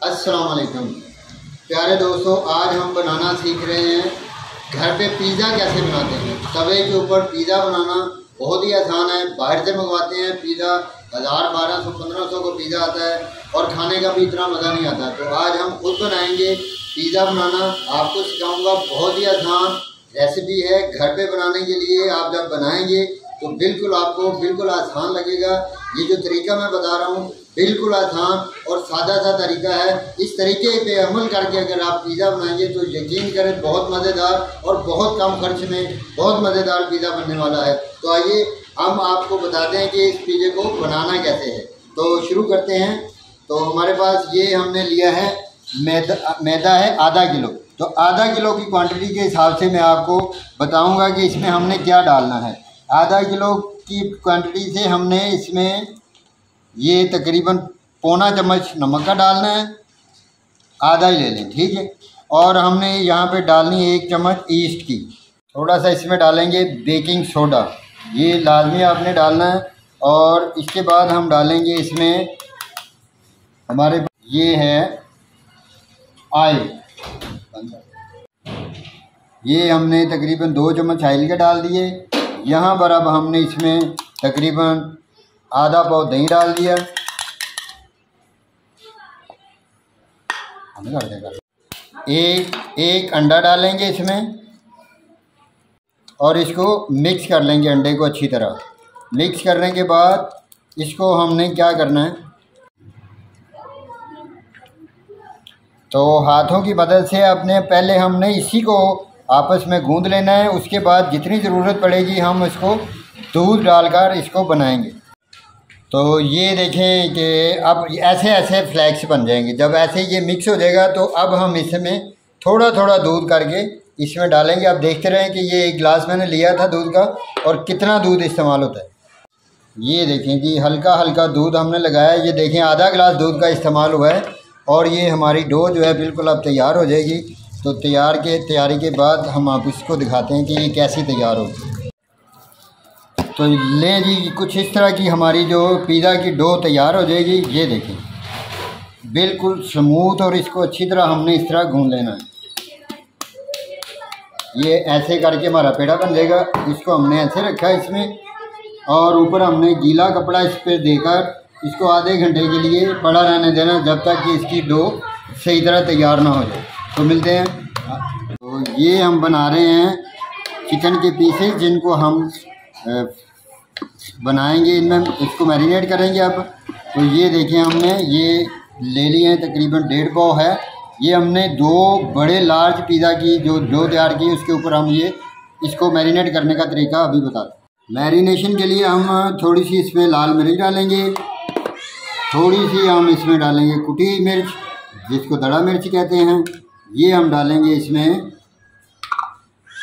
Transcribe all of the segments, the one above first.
अस्सलाम वालेकुम प्यारे दोस्तों, आज हम बनाना सीख रहे हैं घर पे पिज़्ज़ा कैसे बनाते हैं। तवे के ऊपर पिज़्ज़ा बनाना बहुत ही आसान है। बाहर से मंगवाते हैं पिज़्ज़ा 1000, 1200, 1500 को पिज़्ज़ा आता है और खाने का भी इतना मज़ा नहीं आता। तो आज हम खुद बनाएंगे पिज़्ज़ा बनाना, आपको सिखाऊंगा। बहुत ही आसान रेसिपी है, घर पे बनाने के लिए आप जब बनाएंगे तो बिल्कुल आपको बिल्कुल आसान लगेगा। ये जो तरीका मैं बता रहा हूँ बिल्कुल आसान और सादा सा तरीका है। इस तरीके पे अमल करके अगर आप पिज़्ज़ा बनाएंगे तो यकीन करें बहुत मज़ेदार और बहुत कम खर्च में बहुत मज़ेदार पिज़्ज़ा बनने वाला है। तो आइए हम आपको बताते हैं कि इस पिज़्ज़े को बनाना कैसे है। तो शुरू करते हैं। तो हमारे पास ये हमने लिया है मैदा है आधा किलो। तो आधा किलो की क्वांटिटी के हिसाब से मैं आपको बताऊंगा कि इसमें हमने क्या डालना है। आधा किलो की क्वांटिटी से हमने इसमें ये तकरीबन पौना चम्मच नमक का डालना है, आधा ही ले लें, ठीक है। और हमने यहाँ पे डालनी है 1 चम्मच ईस्ट की। थोड़ा सा इसमें डालेंगे बेकिंग सोडा, ये लाजमी आपने डालना है। और इसके बाद हम डालेंगे इसमें हमारे ये है ऑयल, ये हमने तकरीबन 2 चम्मच ऑयल के डाल दिए। यहाँ पर अब हमने इसमें तकरीबन आधा पाव दही डाल दिया, एक अंडा डालेंगे इसमें और इसको मिक्स कर लेंगे अंडे को अच्छी तरह। मिक्स करने के बाद इसको हमने क्या करना है, तो हाथों की मदद से अपने पहले हमने इसी को आपस में गूंद लेना है। उसके बाद जितनी ज़रूरत पड़ेगी हम इसको दूध डालकर इसको बनाएंगे। तो ये देखें कि अब ऐसे ऐसे फ्लैक्स बन जाएंगे। जब ऐसे ये मिक्स हो जाएगा तो अब हम इसमें थोड़ा थोड़ा दूध करके इसमें डालेंगे। अब देखते रहें कि ये 1 गिलास मैंने लिया था दूध का और कितना दूध इस्तेमाल होता है। ये देखें कि हल्का हल्का दूध हमने लगाया। ये देखें आधा गिलास दूध का इस्तेमाल हुआ है और ये हमारी डो जो है बिल्कुल अब तैयार हो जाएगी। तो तैयारी के बाद हम आप इसको दिखाते हैं कि ये कैसी तैयार होगी। तो ले जी, कुछ इस तरह की हमारी जो पिज़्ज़ा की डो तैयार हो जाएगी। ये देखें बिल्कुल स्मूथ, और इसको अच्छी तरह हमने इस तरह गूंद लेना है। ये ऐसे करके हमारा पेड़ा बन जाएगा। इसको हमने ऐसे रखा है इसमें, और ऊपर हमने गीला कपड़ा इस पर देकर इसको आधे घंटे के लिए पड़ा रहने देना, जब तक कि इसकी डो सही तरह तैयार ना हो जाए। तो मिलते हैं। तो ये हम बना रहे हैं चिकन के पीसेस, जिनको हम बनाएंगे, इनमें इसको मैरिनेट करेंगे अब। तो ये देखिए हमने ये ले लिए हैं, तकरीबन 1.5 पाव है। ये हमने 2 बड़े लार्ज पिज़्ज़ा की जो डो तैयार की, उसके ऊपर हम ये इसको मैरिनेट करने का तरीका अभी बताते हैं। मैरिनेशन के लिए हम थोड़ी सी इसमें लाल मिर्च डालेंगे, थोड़ी सी हम इसमें डालेंगे कुटी मिर्च, जिसको दड़ा मिर्च कहते हैं, ये हम डालेंगे इसमें।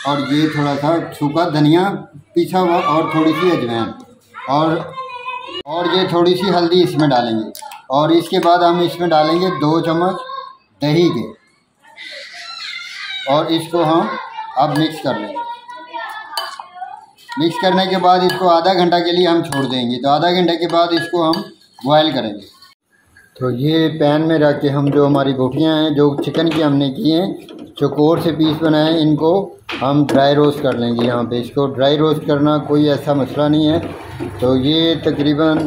और ये थोड़ा सा सूखा धनिया पिसा हुआ और थोड़ी सी अजवाइन, और ये थोड़ी सी हल्दी इसमें डालेंगे। और इसके बाद हम इसमें डालेंगे 2 चम्मच दही के, और इसको हम अब मिक्स कर लेंगे। मिक्स करने के बाद इसको आधा घंटा के लिए हम छोड़ देंगे। तो आधा घंटे के बाद इसको हम बॉयल करेंगे। तो ये पैन में रख के हम जो हमारी बोटियाँ हैं जो चिकन की हमने की हैं, चौकोर से पीस बनाए, इनको हम ड्राई रोस्ट कर लेंगे। यहाँ पे इसको ड्राई रोस्ट करना कोई ऐसा मसला नहीं है। तो ये तकरीबन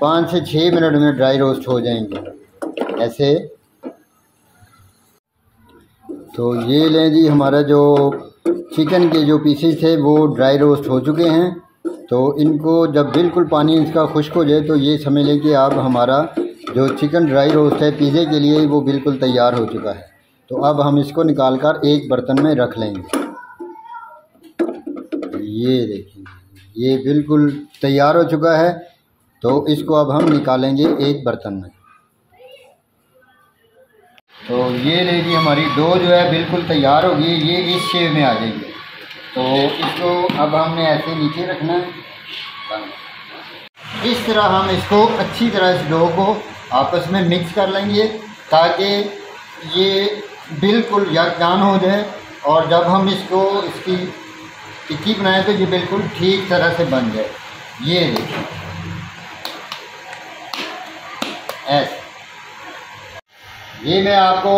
5 से 6 मिनट में ड्राई रोस्ट हो जाएंगे ऐसे। तो ये लें जी, हमारा जो चिकन के जो पीसेस थे वो ड्राई रोस्ट हो चुके हैं। तो इनको जब बिल्कुल पानी इसका खुश्क हो जाए तो ये समझ लें कि अब हमारा जो चिकन ड्राई रोस्ट है पिज़्ज़े के लिए वो बिल्कुल तैयार हो चुका है। तो अब हम इसको निकाल कर एक बर्तन में रख लेंगे। ये देखिए ये बिल्कुल तैयार हो चुका है। तो इसको अब हम निकालेंगे एक बर्तन में। तो ये लीजिए हमारी डो जो है बिल्कुल तैयार होगी, ये इस शेप में आ जाएगी। तो इसको अब हमने ऐसे नीचे रखना है। इस तरह हम इसको अच्छी तरह इस डो को आपस में मिक्स कर लेंगे ताकि ये बिल्कुल यकजान हो जाए, और जब हम इसकी टिक्की बनाएं तो ये बिल्कुल ठीक तरह से बन जाए। ये देखिए ऐसे ये मैं आपको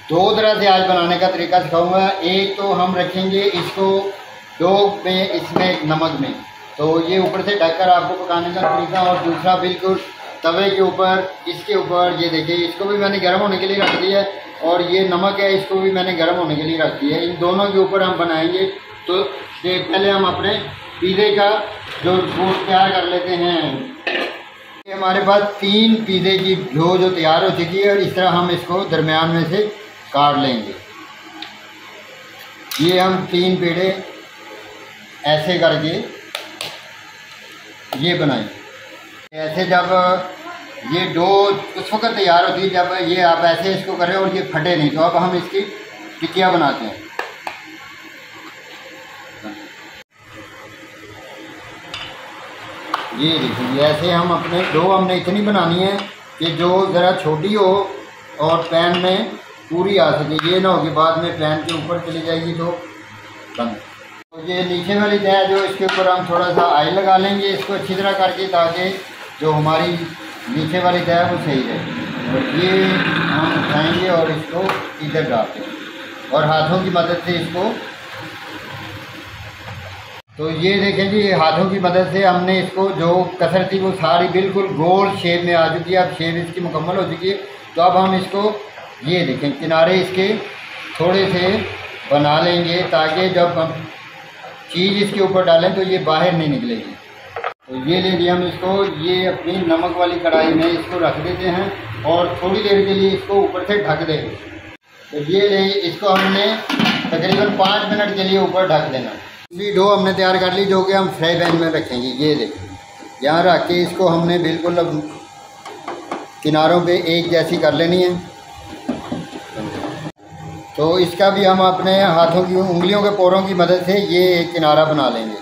दो तरह से आज बनाने का तरीका सिखाऊंगा। एक तो हम रखेंगे इसको डो में, इसमें नमक में, तो ये ऊपर से ढककर आपको पकाने का तरीका। और दूसरा बिल्कुल तवे के ऊपर, इसके ऊपर ये देखिए, इसको भी मैंने गर्म होने के लिए रख दिया है, और ये नमक है, इसको भी मैंने गर्म होने के लिए रख दिया है। इन दोनों के ऊपर हम बनाएंगे। तो पहले हम अपने पिज़्ज़े का जो बूट तैयार कर लेते हैं। ये हमारे पास 3 पिज़्ज़े की डो जो तैयार हो चुकी है, और इस तरह हम इसको दरमियान में से काट लेंगे। ये हम 3 पेड़े ऐसे करके ये बनाएंगे। ऐसे जब ये डो उस वक्त तैयार होती है जब ये आप ऐसे इसको करें और ये फटे नहीं। तो अब हम इसकी टिक्कियाँ बनाते हैं। ये देखिए, ऐसे हम अपने डो हमने इतनी बनानी है कि जो ज़रा छोटी हो और पैन में पूरी आ सके। ये ना हो कि बाद में पैन के ऊपर चली जाएगी तो बंद। तो ये नीचे वाली तह जो, इसके ऊपर हम थोड़ा सा ऑयल लगा लेंगे इसको अच्छी तरह करके, ताकि जो हमारी नीचे वाली तह है वो सही रहे। और ये हम उठाएंगे और इसको इधर डालते हैं और हाथों की मदद से इसको। तो ये देखें जी, हाथों की मदद से हमने इसको जो कसर थी वो सारी बिल्कुल गोल शेप में आ चुकी है। अब शेप इसकी मुकम्मल हो चुकी है। तो अब हम इसको ये देखें किनारे इसके थोड़े से बना लेंगे, ताकि जब हम चीज़ इसके ऊपर डालें तो ये बाहर नहीं निकलेगी। तो ये ले लिया हम इसको, ये अपनी नमक वाली कढ़ाई में इसको रख देते हैं और थोड़ी देर के लिए इसको ऊपर से ढक देंगे। तो ये ले, इसको हमने तकरीबन 5 मिनट के लिए ऊपर ढक देना। दूसरी डो हमने तैयार कर ली, जो कि हम फ्राई पैन में रखेंगे। ये देखिए, यहाँ रख के इसको हमने बिल्कुल अब किनारों पे एक जैसी कर लेनी है। तो इसका भी हम अपने हाथों की उंगलियों के पोरों की मदद से ये एक किनारा बना लेंगे।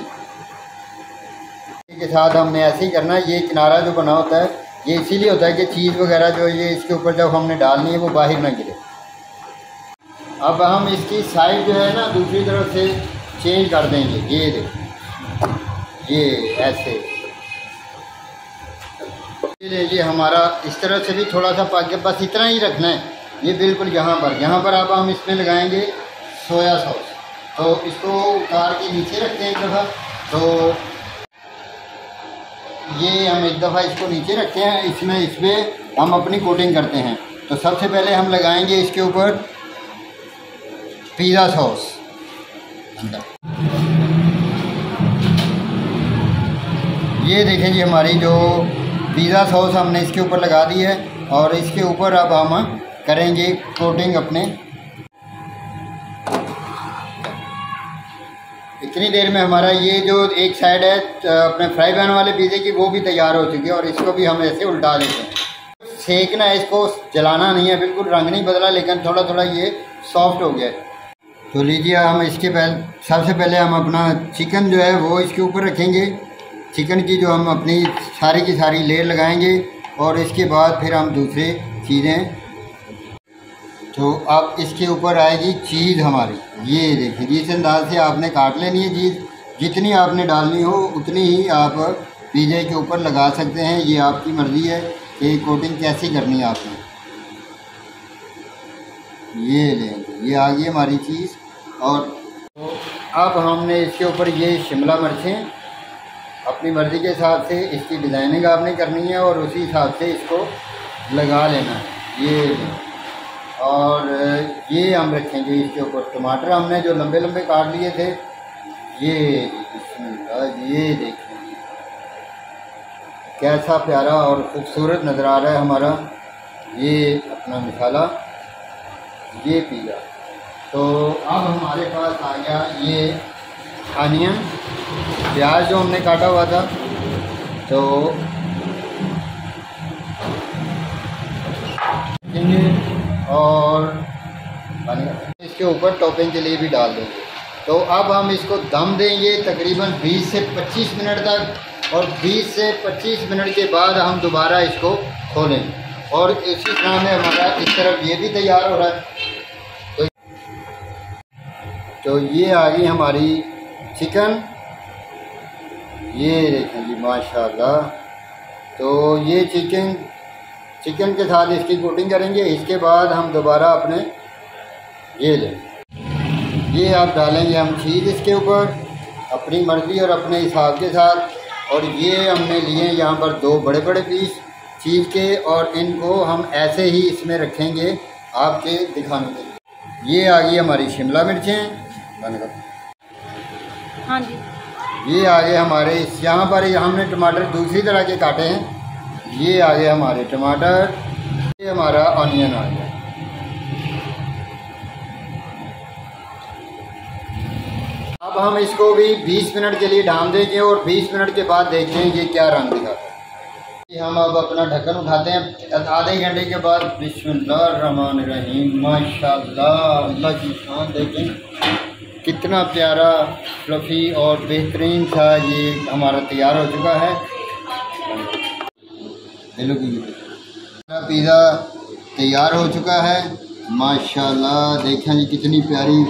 इसके साथ हमने ऐसे ही करना है। ये किनारा जो बना होता है ये इसीलिए होता है कि चीज़ वगैरह जो ये इसके ऊपर जब हमने डालनी है वो बाहर ना गिरे। अब हम इसकी साइड जो है ना दूसरी तरफ से चेंज कर देंगे। ये देखो, ये ऐसे ये हमारा इस तरह से भी थोड़ा सा पक गया, बस इतना ही रखना है। ये बिल्कुल यहाँ पर अब हम इसमें लगाएंगे सोया सॉस। तो इसको उतार के नीचे रखते हैं एक दफ़ा। तो ये हम एक दफ़ा इसको नीचे रखते हैं, इसमें हम अपनी कोटिंग करते हैं। तो सबसे पहले हम लगाएंगे इसके ऊपर पिज़्ज़ा सॉस। ये देखें जी, हमारी जो पिज़्ज़ा सॉस हमने इसके ऊपर लगा दी है, और इसके ऊपर अब हम करेंगे कोटिंग अपने। इतनी देर में हमारा ये जो एक साइड है अपने फ्राई पैन वाले पिज़्ज़े की वो भी तैयार हो चुकी है, और इसको भी हम ऐसे उल्टा लेते हैं। सेकना है, इसको जलाना नहीं है, बिल्कुल रंग नहीं बदला, लेकिन थोड़ा थोड़ा ये सॉफ्ट हो गया है। तो लीजिए, हम इसके सबसे पहले हम अपना चिकन जो है वो इसके ऊपर रखेंगे। चिकन की जो हम अपनी सारी की सारी लेयर लगाएंगे, और इसके बाद फिर हम दूसरे चीज़ें। तो अब इसके ऊपर आएगी चीज़ हमारी। ये देखिए, जिस अंदाज से आपने काट लेनी है चीज़, जितनी आपने डालनी हो उतनी ही आप पिज़्ज़े के ऊपर लगा सकते हैं। ये आपकी मर्ज़ी है कि कोटिंग कैसी करनी है आपने। ये लेंगे, ये आ गई हमारी चीज़। और तो अब हमने इसके ऊपर ये शिमला मिर्चें अपनी मर्ज़ी के हिसाब से इसकी डिज़ाइनिंग आपने करनी है, और उसी हिसाब से इसको लगा लेना है। ये और ये हम रखेंगे इसके ऊपर टमाटर हमने जो लंबे लंबे काट लिए थे। ये देखिए कैसा प्यारा और ख़ूबसूरत नज़र आ रहा है हमारा ये अपना मसाला, ये पिज़्ज़ा। तो अब हमारे पास आ गया ये अनियन, प्याज जो हमने काटा हुआ था। तो और इसके ऊपर टॉपिंग के लिए भी डाल देंगे। तो अब हम इसको दम देंगे तकरीबन 20 से 25 मिनट तक, और 20 से 25 मिनट के बाद हम दोबारा इसको खोलेंगे। और इसी तरह में हमारा इस तरफ ये भी तैयार हो रहा है। तो ये आ गई हमारी चिकन। ये देखें जी, माशाल्लाह। तो ये चिकन चिकन के साथ इसकी कोटिंग करेंगे। इसके बाद हम दोबारा अपने ये लें, ये आप डालेंगे हम चीज़ इसके ऊपर अपनी मर्ज़ी और अपने हिसाब के साथ। और ये हमने लिए यहाँ पर 2 बड़े बड़े पीस चीज़ के, और इनको हम ऐसे ही इसमें रखेंगे आपके दिखाने के लिए। ये आ गई हमारी शिमला मिर्चें, बंद कर। हाँ जी, ये आगे हमारे यहाँ पर हमने टमाटर दूसरी तरह के काटे हैं। ये आगे हमारे टमाटर, ये हमारा ऑनियन आ गया। अब हम इसको भी 20 मिनट के लिए ढाँप देंगे और 20 मिनट के बाद देखते हैं ये क्या रंग दिखाता है। हम अब अपना ढक्कन उठाते हैं आधे घंटे के बाद। बिस्मिल्लाहिर्रहमानिर्रहीम, माशाअल्लाह, अल्लाह की शान। देखें कितना प्यारा फ्लफ़ी और बेहतरीन सा ये हमारा तैयार हो चुका है। पिज़्ज़ा तैयार हो चुका है माशाल्लाह। देखें जी कितनी प्यारी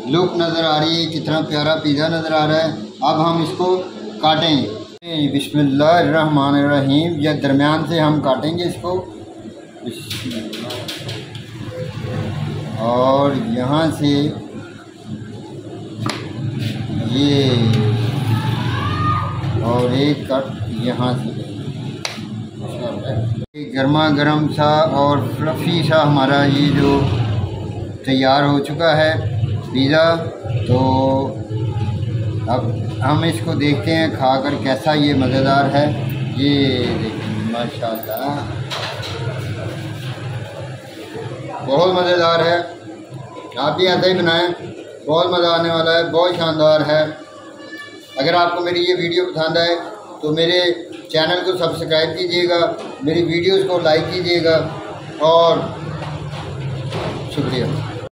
लुक नज़र आ रही है, कितना प्यारा पिज़्ज़ा नज़र आ रहा है। अब हम इसको काटेंगे। बिस्मिल्लाहिर्रहमानिर्रहीम, या दरमियान से हम काटेंगे इसको। और यहाँ से ये, और एक कट यहाँ से। गर्मा गर्म सा और फ्लफ़ी सा हमारा ये जो तैयार हो चुका है पिज़्ज़ा। तो अब हम इसको देखते हैं खाकर कैसा ये मज़ेदार है। ये देखिए माशाल्लाह बहुत मज़ेदार है। आप भी ऐसा ही बनाएं, बहुत मज़ा आने वाला है, बहुत शानदार है। अगर आपको मेरी ये वीडियो पसंद आए तो मेरे चैनल को सब्सक्राइब कीजिएगा, मेरी वीडियोस को लाइक कीजिएगा और शुक्रिया।